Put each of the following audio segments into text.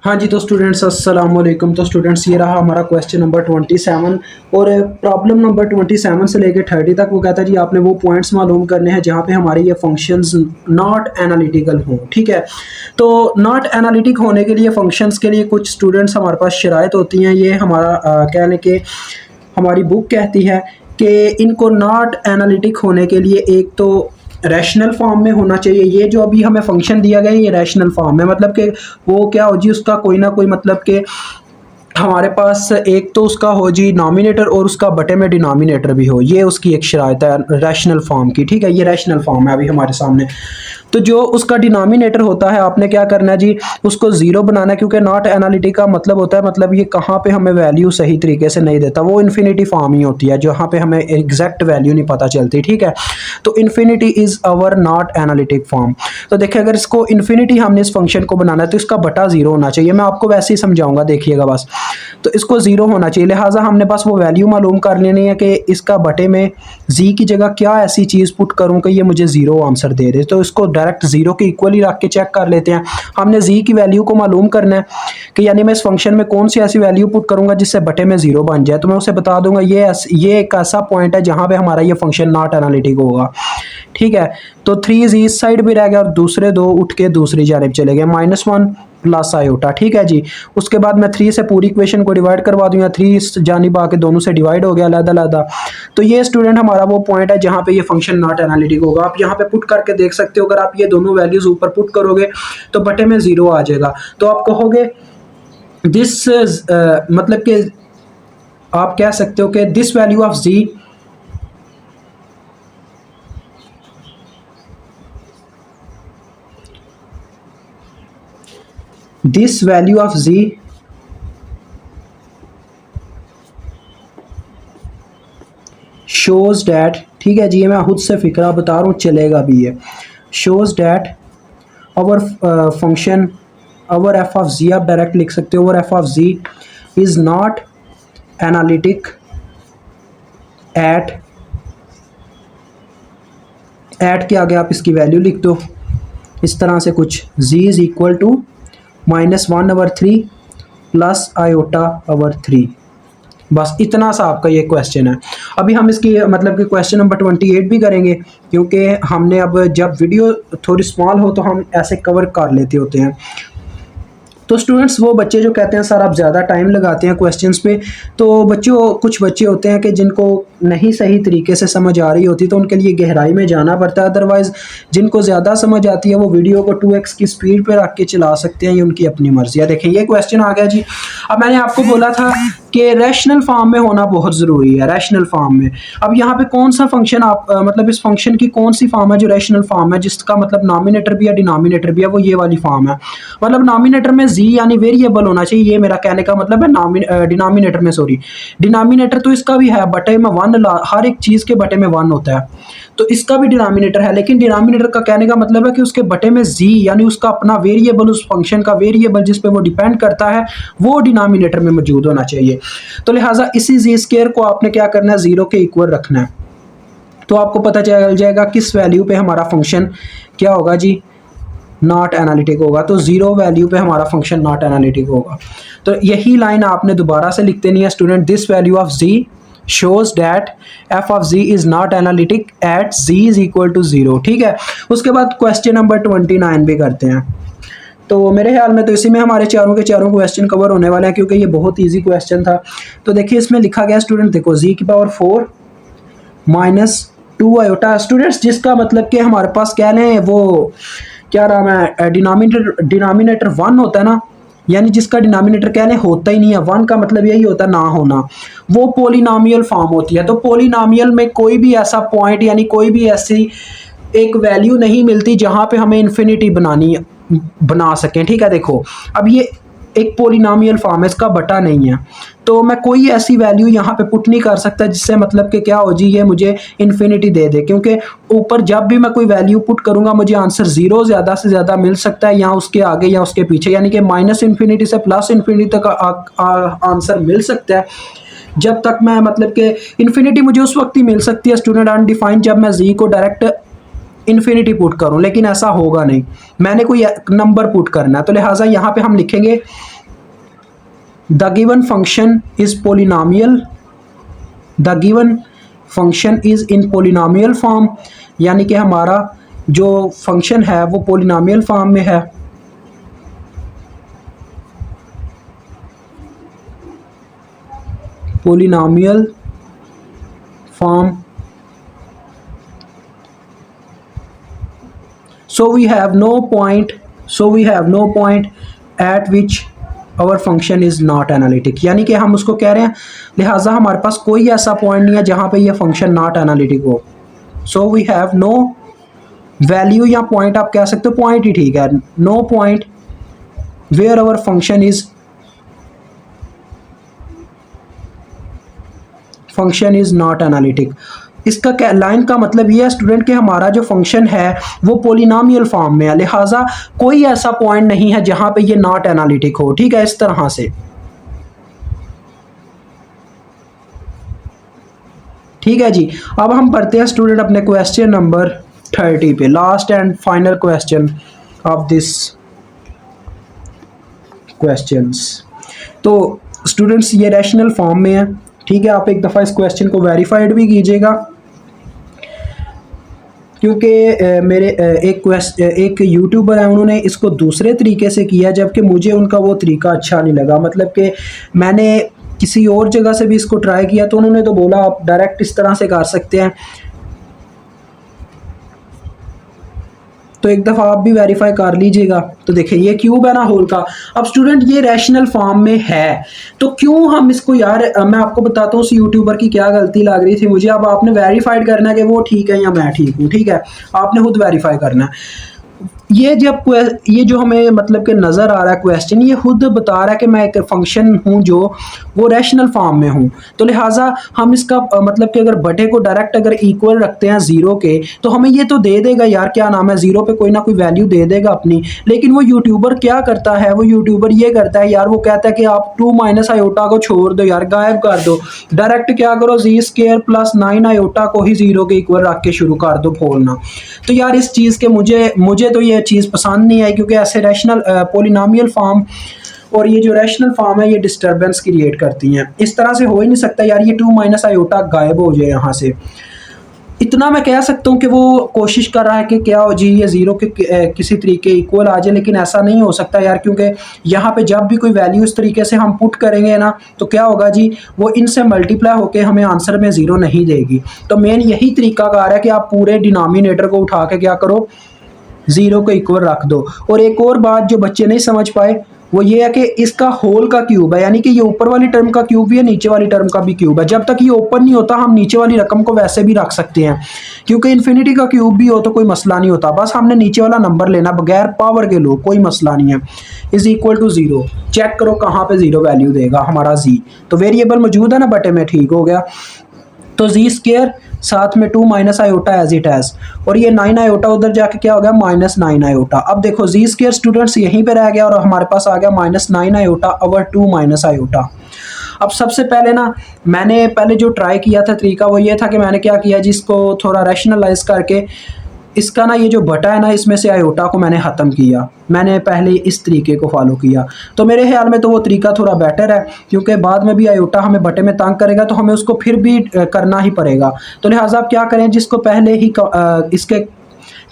हाँ जी, तो स्टूडेंट्स अस्सलाम वालेकुम। तो स्टूडेंट्स ये रहा हमारा क्वेश्चन नंबर 27 और प्रॉब्लम नंबर 27 से लेकर 30 तक वो कहता है जी आपने वो पॉइंट्स मालूम करने हैं जहाँ पे हमारे ये फंक्शंस नॉट एनालिटिकल हों। ठीक है, तो नॉट एनालिटिक होने के लिए फंक्शंस के लिए कुछ स्टूडेंट्स हमारे पास शराइत होती हैं। ये हमारा कहने के हमारी बुक कहती है कि इनको नॉट एनालिटिक होने के लिए एक तो रैशनल फॉर्म में होना चाहिए। ये जो अभी हमें फंक्शन दिया गया है ये रैशनल फॉर्म में, मतलब कि वो क्या हो जी, उसका कोई ना कोई मतलब कि हमारे पास एक तो उसका हो जी नॉमिनेटर और उसका बटे में डिनोमिनेटर भी हो, ये उसकी एक शराइत है रैशनल फॉर्म की। ठीक है, ये रैशनल फॉर्म है अभी हमारे सामने। तो जो उसका डिनोमिनेटर होता है आपने क्या करना है जी, उसको ज़ीरो बनाना है, क्योंकि नॉट एनालिटिक का मतलब होता है मतलब ये कहाँ पे हमें वैल्यू सही तरीके से नहीं देता, वो इन्फिनिटी फॉर्म ही होती है जहाँ पे हमें एग्जैक्ट वैल्यू नहीं पता चलती। ठीक है, तो infinity is our not analytic form. तो देखिए अगर इसको इन्फिनिटी हमने इस फंक्शन को बनाना है तो इसका बटा ज़ीरो होना चाहिए। मैं आपको वैसे ही समझाऊंगा, देखिएगा बस। तो इसको ज़ीरो होना चाहिए, लिहाजा हमने बस वो वैल्यू मालूम कर लेनी है कि इसका बटे में जी की जगह क्या ऐसी चीज़ पुट करूँ कि ये मुझे ज़ीरो आंसर दे दे। तो इसको डायरेक्ट ज़ीरो के इक्वली रख के चेक कर लेते हैं। हमने जी की वैल्यू को मालूम करना है कि यानी मैं इस फंक्शन में कौन सी ऐसी वैल्यू पुट करूँगा जिससे बटे में ज़ीरो बन जाए। तो मैं उसे बता दूंगा ये एक ऐसा पॉइंट है जहाँ पे हमारा ये फंक्शन नॉट एनालिटिक होगा। ठीक है, तो 3 जी इस साइड भी रह गया और दूसरे दो उठ के दूसरी जानिब चले गए, -1 प्लस आयोटा। ठीक है जी, उसके बाद मैं 3 से पूरी इक्वेशन को डिवाइड करवा दूंगा, 3 इस जानिब आके दोनों से डिवाइड हो गया अलग-अलग। तो ये स्टूडेंट हमारा वो पॉइंट है जहाँ पे ये फंक्शन नॉट एनालिटिक होगा। आप यहाँ पे पुट करके देख सकते हो, अगर आप ये दोनों वैल्यूज ऊपर पुट करोगे तो बटे में ज़ीरो आ जाएगा। तो आप कहोगे दिस मतलब कि आप कह सकते हो कि this value of g this value of g shows that, ठीक है जी, ये मैं खुद से फिक्रा बता रहा हूँ, चलेगा भी ये, shows that our function our f of g, आप डायरेक्ट लिख सकते हो our f of g is not analytic at के आगे आप इसकी वैल्यू लिख दो इस तरह से कुछ, z इज इक्वल टू -1/3 प्लस आयोटा ओवर 3। बस इतना सा आपका ये क्वेश्चन है। अभी हम इसकी मतलब कि क्वेश्चन नंबर 28 भी करेंगे, क्योंकि हमने अब जब वीडियो थोड़ी स्मॉल हो तो हम ऐसे कवर कर लेते होते हैं। तो स्टूडेंट्स वो बच्चे जो कहते हैं सर आप ज़्यादा टाइम लगाते हैं क्वेश्चंस पे, तो बच्चों कुछ बच्चे होते हैं कि जिनको नहीं सही तरीके से समझ आ रही होती तो उनके लिए गहराई में जाना पड़ता है। अदरवाइज़ जिनको ज़्यादा समझ आती है वो वीडियो को 2x की स्पीड पे रख के चला सकते हैं, ये उनकी अपनी मर्जी है। देखिए ये क्वेश्चन आ गया जी। अब मैंने आपको बोला था कि रैशनल फॉर्म में होना बहुत ज़रूरी है, रैशनल फॉर्म में। अब यहाँ पे कौन सा फंक्शन आप मतलब इस फंक्शन की कौन सी फॉर्म है जो रैशनल फॉर्म है, जिसका मतलब नॉमिनेटर भी है डिनोमिनेटर भी है, वो ये वाली फॉर्म है। मतलब नॉमिनेटर में जी यानी वेरिएबल होना चाहिए, ये मेरा कहने का मतलब है। डिनोमिनेटर में सॉरी, डिनोमिनेटर तो इसका भी है, बटे में 1, हर एक चीज़ के बटे में 1 होता है, तो इसका भी डिनोमिनेटर है। लेकिन डिनोमिनेटर का कहने का मतलब है कि उसके बटे में जी यानी उसका अपना वेरिएबल, उस फंक्शन का वेरिएबल जिस पे वो डिपेंड करता है वो डिनोमिनेटर में मौजूद होना चाहिए। तो लिहाजा इसी जी स्क्वायर को आपने क्या करना है, ज़ीरो के इक्वल रखना है। तो आपको पता चल जाएगा किस वैल्यू पे हमारा फंक्शन क्या होगा जी, नॉट एनालिटिक होगा। तो ज़ीरो वैल्यू पे हमारा फंक्शन नॉट एनालिटिक होगा। तो यही लाइन आपने दोबारा से लिख देनी है student, this value of g shows that f of z is not analytic at z is equal to 0। ठीक है, उसके बाद क्वेश्चन नंबर 29 भी करते हैं। तो मेरे ख्याल में तो इसी में हमारे चारों के चारों क्वेश्चन कवर होने वाले हैं, क्योंकि ये बहुत इजी क्वेश्चन था। तो देखिए इसमें लिखा गया स्टूडेंट, देखो z की पावर 4 -2 आयोटा स्टूडेंट्स, जिसका मतलब कि हमारे पास क्या लें वो क्या नाम है, डिनोमिनेटर 1 होता है ना, यानी जिसका डिनोमिनेटर कहने होता ही नहीं है, 1 का मतलब यही होता है ना होना, वो पोलिनोमियल फॉर्म होती है। तो पोलिनोमियल में कोई भी ऐसा पॉइंट यानी कोई भी ऐसी एक वैल्यू नहीं मिलती जहां पे हमें इन्फिनिटी बना सकें। ठीक है, देखो अब ये एक पोलिनोमियल फॉर्म है, इसका बटा नहीं है, तो मैं कोई ऐसी वैल्यू यहाँ पे पुट नहीं कर सकता जिससे मतलब कि क्या हो जी ये मुझे इन्फिनिटी दे दे, क्योंकि ऊपर जब भी मैं कोई वैल्यू पुट करूँगा मुझे आंसर ज़ीरो ज़्यादा से ज़्यादा मिल सकता है, या उसके आगे या उसके पीछे, यानी कि -इन्फिनिटी से +इन्फिनिटी तक आंसर मिल सकता है। जब तक मैं मतलब कि इन्फिनिटी मुझे उस वक्त ही मिल सकती है स्टूडेंट अनडिफाइंड, जब मैं जी को डायरेक्ट इन्फिनिटी पुट करूं, लेकिन ऐसा होगा नहीं, मैंने कोई नंबर पुट करना है। तो लिहाजा यहाँ पे हम लिखेंगे the given function is polynomial, the given function is in polynomial form, यानी कि हमारा जो फंक्शन है वो पोलिनोमियल फॉर्म में है। Polynomial form. so we have no point at which our function is not analytic, यानी कि हम उसको कह रहे हैं लिहाजा हमारे पास कोई ऐसा पॉइंट नहीं है जहां पे ये फंक्शन नॉट एनालिटिक हो। so we have no value या पॉइंट आप कह सकते हो, पॉइंट ही ठीक है, no point where our function is not analytic. इसका क्या लाइन का मतलब ये है स्टूडेंट कि हमारा जो फंक्शन है वो पोलिनोमियल फॉर्म में है, लिहाजा कोई ऐसा पॉइंट नहीं है जहां पे ये नॉट एनालिटिक हो। ठीक है, इस तरह से। ठीक है जी, अब हम पढ़ते हैं स्टूडेंट अपने क्वेश्चन नंबर 30 पे, last and final question of this questions. तो स्टूडेंट्स ये रैशनल फॉर्म में है। ठीक है, आप एक दफ़ा इस क्वेश्चन को वेरीफाइड भी कीजिएगा, क्योंकि मेरे एक यूट्यूबर है, उन्होंने इसको दूसरे तरीके से किया जबकि मुझे उनका वो तरीका अच्छा नहीं लगा। मतलब कि मैंने किसी और जगह से भी इसको ट्राई किया तो उन्होंने तो बोला आप डायरेक्ट इस तरह से कर सकते हैं। तो एक दफ़ा आप भी वेरीफाई कर लीजिएगा। तो देखिए ये क्यूब है ना होल का। अब स्टूडेंट ये रैशनल फॉर्म में है तो क्यों हम इसको, यार मैं आपको बताता हूँ उस यूट्यूबर की क्या गलती लग रही थी मुझे। अब आपने वेरीफाइड करना है कि वो ठीक है या मैं ठीक हूँ। ठीक है, आपने खुद वेरीफाई करना है। ये जो हमें मतलब कि नज़र आ रहा है क्वेश्चन, ये खुद बता रहा है कि मैं एक फंक्शन हूँ जो वो रैशनल फॉर्म में हूँ। तो लिहाजा हम इसका मतलब कि अगर बटे को डायरेक्ट अगर इक्वल रखते हैं ज़ीरो के तो हमें ये तो दे देगा यार, क्या नाम है, ज़ीरो पे कोई ना कोई वैल्यू दे देगा अपनी। लेकिन वो यूट्यूबर क्या करता है, वो यूट्यूबर ये करता है यार, वो कहता है कि आप 2 माइनस आयोटा को छोड़ दो यार, गायब कर दो, डायरेक्ट क्या करो जी स्क्वायर प्लस 9 आयोटा को ही ज़ीरो के इक्वल रख के शुरू कर दो बोलना। तो यार इस चीज़ के मुझे तो ये चीज़ पसंद नहीं आई, क्योंकि ऐसे रैशनल पोलिनोमियल फॉर्म और ये जो रैशनल फॉर्म है ये डिस्टर्बेंस क्रिएट करती हैं। इस तरह से हो ही नहीं सकता यार, ये 2 माइनस आयोटा गायब हो जाए यहाँ से। इतना मैं कह सकता हूँ कि वो कोशिश कर रहा है कि क्या हो जी ये ज़ीरो के किसी तरीके इक्वल आ जाए, लेकिन ऐसा नहीं हो सकता यार, क्योंकि यहाँ पे जब भी कोई वैल्यू इस तरीके से हम पुट करेंगे ना तो क्या होगा जी, वो इनसे मल्टीप्लाई होके हमें आंसर में ज़ीरो नहीं देगी। तो मेन यही तरीका कार है कि आप पूरे डिनोमिनेटर को उठा के क्या करो, ज़ीरो को इक्वल रख दो। और एक और बात जो बच्चे नहीं समझ पाए वो ये है कि इसका होल का क्यूब है, यानी कि ये ऊपर वाली टर्म का क्यूब भी है, नीचे वाली टर्म का भी क्यूब है। जब तक ये ओपन नहीं होता हम नीचे वाली रकम को वैसे भी रख सकते हैं, क्योंकि इन्फिनिटी का क्यूब भी हो तो कोई मसला नहीं होता, बस हमने नीचे वाला नंबर लेना बगैर पावर के, लो कोई मसला नहीं है। Is equal to zero, check करो कहाँ पे ज़ीरो वैल्यू देगा हमारा जी, तो वेरिएबल मौजूद है ना बटे में, ठीक हो गया। तो जी स्क्वायर साथ में 2 minus iota as it as, और ये 9 आयोटा उधर जाके क्या हो गया -9 आयोटा। अब देखो जी स्क्वायर स्टूडेंट्स यहीं पे रह गया और हमारे पास आ गया -9 आयोटा ओवर 2 माइनस आयोटा। अब सबसे पहले ना मैंने पहले जो ट्राई किया था तरीका वो ये था कि मैंने क्या किया जिसको थोड़ा रैशनलाइज करके इसका ना ये जो बटा है ना इसमें से आयोटा को मैंने ख़त्म किया, मैंने पहले इस तरीके को फॉलो किया। तो मेरे ख्याल में तो वो तरीका थोड़ा बेटर है, क्योंकि बाद में भी आयोटा हमें बटे में तंग करेगा तो हमें उसको फिर भी करना ही पड़ेगा। तो लिहाजा आप क्या करें, जिसको पहले ही इसके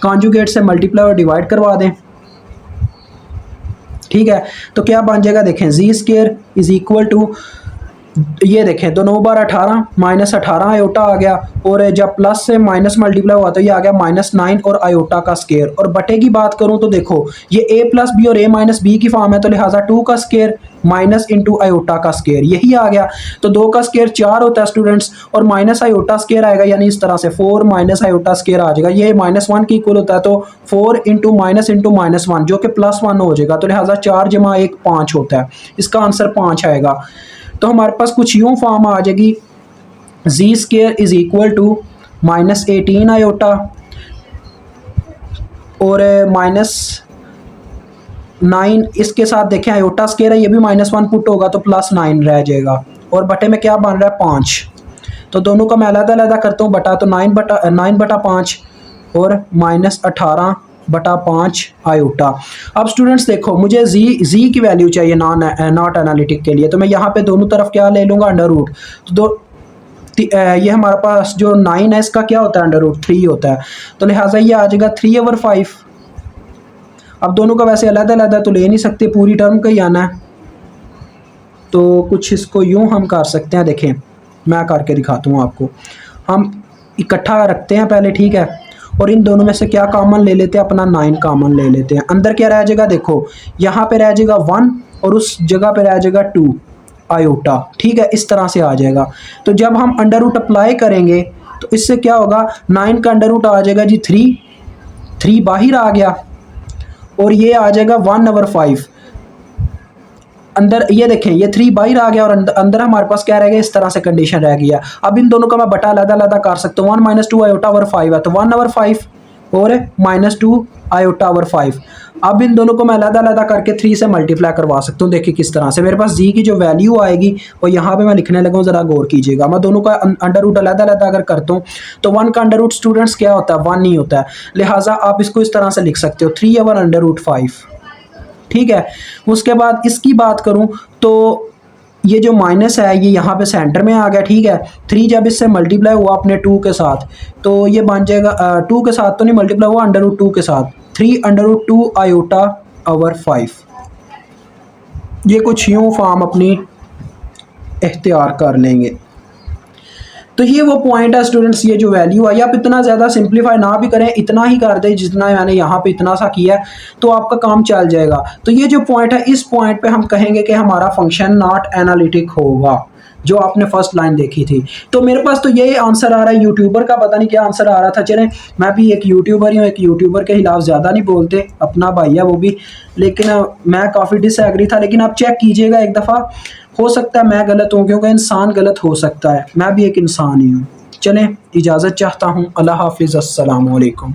कॉन्जुगेट से मल्टीप्लाई और डिवाइड करवा दें। ठीक है, तो क्या बन जाएगा देखें, जी स्क्वायर इज इक्वल टू, ये देखें तो 9 बार 18 -18 आयोटा आ गया, और जब प्लस से माइनस मल्टीप्लाई हुआ तो ये आ गया -9 और आयोटा का स्क्वायर। और बटे की बात करूं तो देखो ये a प्लस बी और a माइनस बी की फॉर्म है, तो लिहाजा 2 का स्क्वायर माइनस इंटू आयोटा का स्क्वायर यही आ गया। तो 2 का स्क्वायर 4 होता है स्टूडेंट्स, और माइनस आयोटा स्क्वायर आएगा, यानी इस तरह से 4 माइनस आयोटा स्क्वायर आ जाएगा। ये -1 की इक्वल होता है, तो 4 इंटू -1 जो कि +1 हो जाएगा। तो लिहाजा 4 जमा 1 5 होता है, इसका आंसर 5 आएगा। तो हमारे पास कुछ यूँ फॉर्म आ जाएगी, g square is equal to -18 iota और -9, इसके साथ देखें आयोटा स्क्वायर है, ये भी -1 पुट होगा तो +9 रह जाएगा, और बटे में क्या बन रहा है 5। तो दोनों का मैं अलग अलग करता हूँ, बटा तो 9 बटा 5 और -18 बटा 5 आयोटा। अब स्टूडेंट्स देखो, मुझे जी की वैल्यू चाहिए नॉट एनालिटिक के लिए, तो मैं यहाँ पे दोनों तरफ क्या ले लूँगा, अंडर रूट। तो ये हमारे पास जो 9 है इसका क्या होता है, अंडर रूट 3 होता है, तो लिहाजा ये आ जाएगा 3/5। अब दोनों का वैसे अलग अलग है तो ले नहीं सकते, पूरी टर्म का ही आना है, तो कुछ इसको यूं हम कर सकते हैं। देखें मैं करके दिखाता हूँ आपको। हम इकट्ठा रखते हैं पहले, ठीक है, और इन दोनों में से क्या कॉमन ले लेते हैं, अपना 9 कॉमन ले लेते हैं। अंदर क्या रह जाएगा, देखो यहाँ पे रह जाएगा 1 और उस जगह पे रह जाएगा 2 आयोटा, ठीक है, इस तरह से आ जाएगा। तो जब हम अंडर रूट अप्लाई करेंगे तो इससे क्या होगा, 9 का अंडर रूट आ जाएगा जी 3 बाहर आ गया, और ये आ जाएगा 1/5 अंदर। ये देखें ये 3 बाहर आ गया और अंदर हमारे पास क्या रह गया, इस तरह से कंडीशन रह गया। अब इन दोनों का मैं बटा अलग कर सकता हूँ। 1 - 2 आयोटा/5 है, तो 1/5 और -2 आयोटा/5। अब इन दोनों को मैं अलग करके 3 से मल्टीप्लाई करवा सकता हूँ। देखिए किस तरह से मेरे पास जी की जो वैल्यू आएगी वो यहाँ पे मैं लिखने लगा हूँ, ज़रा गौर कीजिएगा। मैं दोनों का अंडर रूट अलग अगर करता हूँ तो 1 का अंडर रूट स्टूडेंट्स क्या होता है, 1 नहीं होता है, लिहाजा आप इसको इस तरह से लिख सकते हो 3/√5, ठीक है। उसके बाद इसकी बात करूं तो ये जो माइनस है ये यहाँ पे सेंटर में आ गया, ठीक है। 3 जब इससे मल्टीप्लाई हुआ अपने 2 के साथ तो ये बन जाएगा 2 के साथ तो नहीं मल्टीप्लाई हुआ, अंडर रूट 2 के साथ 3/√2 आयोटा/5। ये कुछ यूँ फॉर्म अपनी इख्तियार कर लेंगे। तो ये वो पॉइंट है स्टूडेंट्स, ये जो वैल्यू है, आप इतना ज़्यादा सिंप्लीफाई ना भी करें, इतना ही कर दें जितना मैंने यहाँ पे इतना सा किया है, तो आपका काम चल जाएगा। तो ये जो पॉइंट है, इस पॉइंट पे हम कहेंगे कि हमारा फंक्शन नॉट एनालिटिक होगा, जो आपने फर्स्ट लाइन देखी थी। तो मेरे पास तो यही आंसर आ रहा है, यूट्यूबर का पता नहीं क्या आंसर आ रहा था। चलें, मैं भी एक यूट्यूबर ही हूँ, एक यूट्यूबर के खिलाफ ज़्यादा नहीं बोलते, अपना भाई है वो भी, लेकिन मैं काफ़ी डिसएग्री था। लेकिन आप चेक कीजिएगा एक दफ़ा, हो सकता है मैं गलत हूँ, क्योंकि इंसान गलत हो सकता है, मैं भी एक इंसान ही हूँ। चलें, इजाज़त चाहता हूँ, अल्लाह हाफिज़, अस्सलाम वालेकुम।